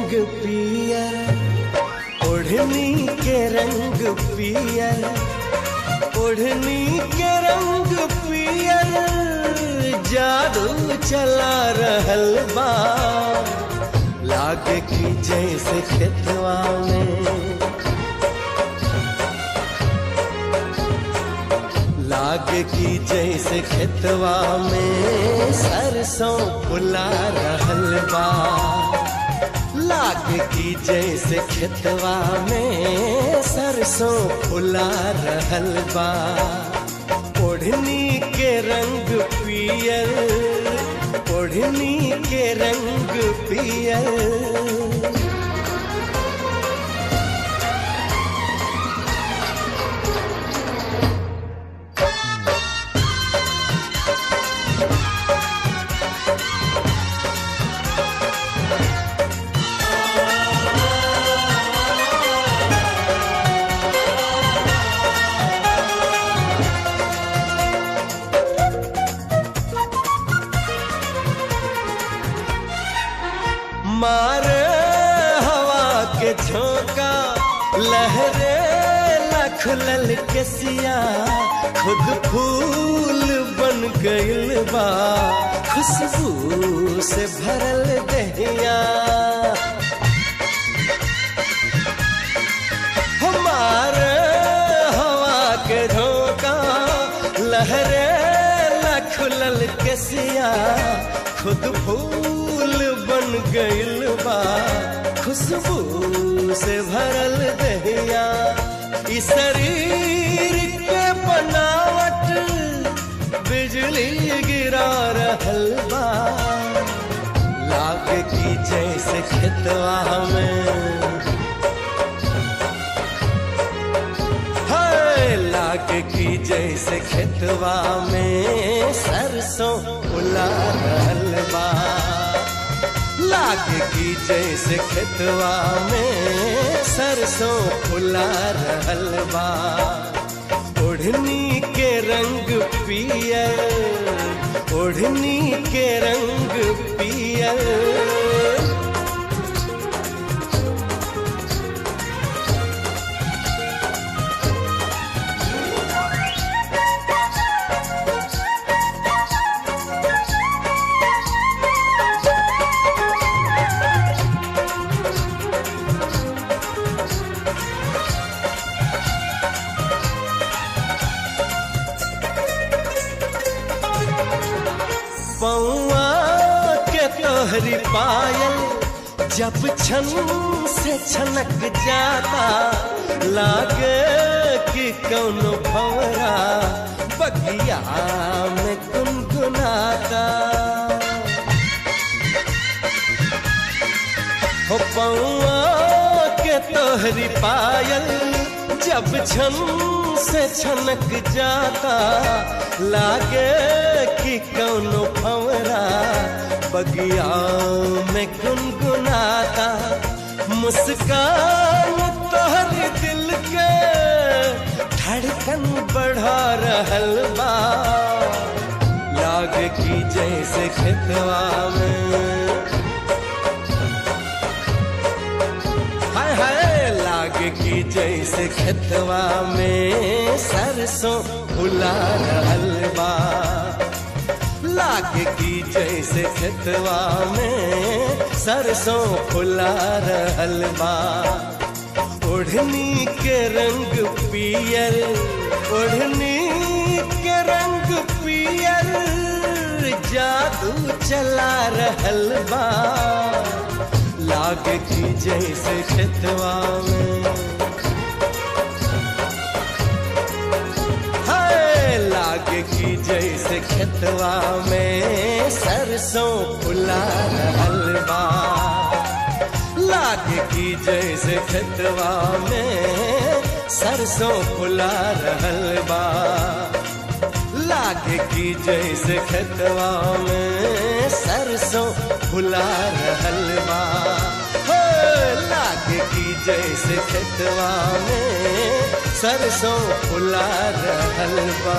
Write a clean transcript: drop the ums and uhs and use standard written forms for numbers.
रंग पियर, ओढ़नी के रंग पियर, ओढ़नी के रंग पियर, जादू चला रहल बा। लागे कि जैसे खेतवा में, लागे कि जैसे खेतवा में सरसों फुला रहल बा। लागे कि जैसे खेतवा में सरसों फुला रहल बा। ओढ़नी के रंग पियर, ओढ़नी के रंग पियर। मारे हवा के झोंका, लहरे लखलल के सिया, खुद फूल बन गइल बा। खुशबू से भरल दहिया, हमारे हवा के झोंका, लहरे लखलल के सिया, खुद फूल बन गइल बा। खुशबू से भरल दहिया, इस शरीर के बनावट बिजली गिरा रहल बा। लागे कि जैसे खेतवा में, हाय लागे कि जैसे खेतवा में सरसों फुला रहल बा। लागे कि जैसे खेतवा में सरसों फुला रहल बा। ओढ़नी के रंग पियर, ओढ़नी के रंग पियर। पौआ के तोहरी पायल जब छन से छनक जाता, लागे कि कौनो भंवरा बगिया में गुनगुनाता। हो पौआ के तोहरी पायल जब छन से छनक जाता, लागे कि कौनो भंवरा बगिया में गुनगुनाता। मुस्कान तोहरे दिल के धड़कन बढ़ा रहल बा। लागे कि जैसे खेतवा में, हाय हाय लागे कि जैसे खेतवा में सरसों फुला रहल बा। लागे कि जैसे खेतवा में सरसों फुला रहल बा। ओढ़नी के रंग पियर, ओढ़नी के रंग पियर, जादू चला रहल बा। लागे कि जैसे खेतवा में, लागे कि जैसे खेतवा में सरसों फुला रहल बा। लागे कि जैसे खेतवा में सरसों फुला रहल बा। लागे कि जैसे खेतवा में सरसों फुला रहल बा। लागे कि जैसे खेतवा में सरसों फुला रहल बा।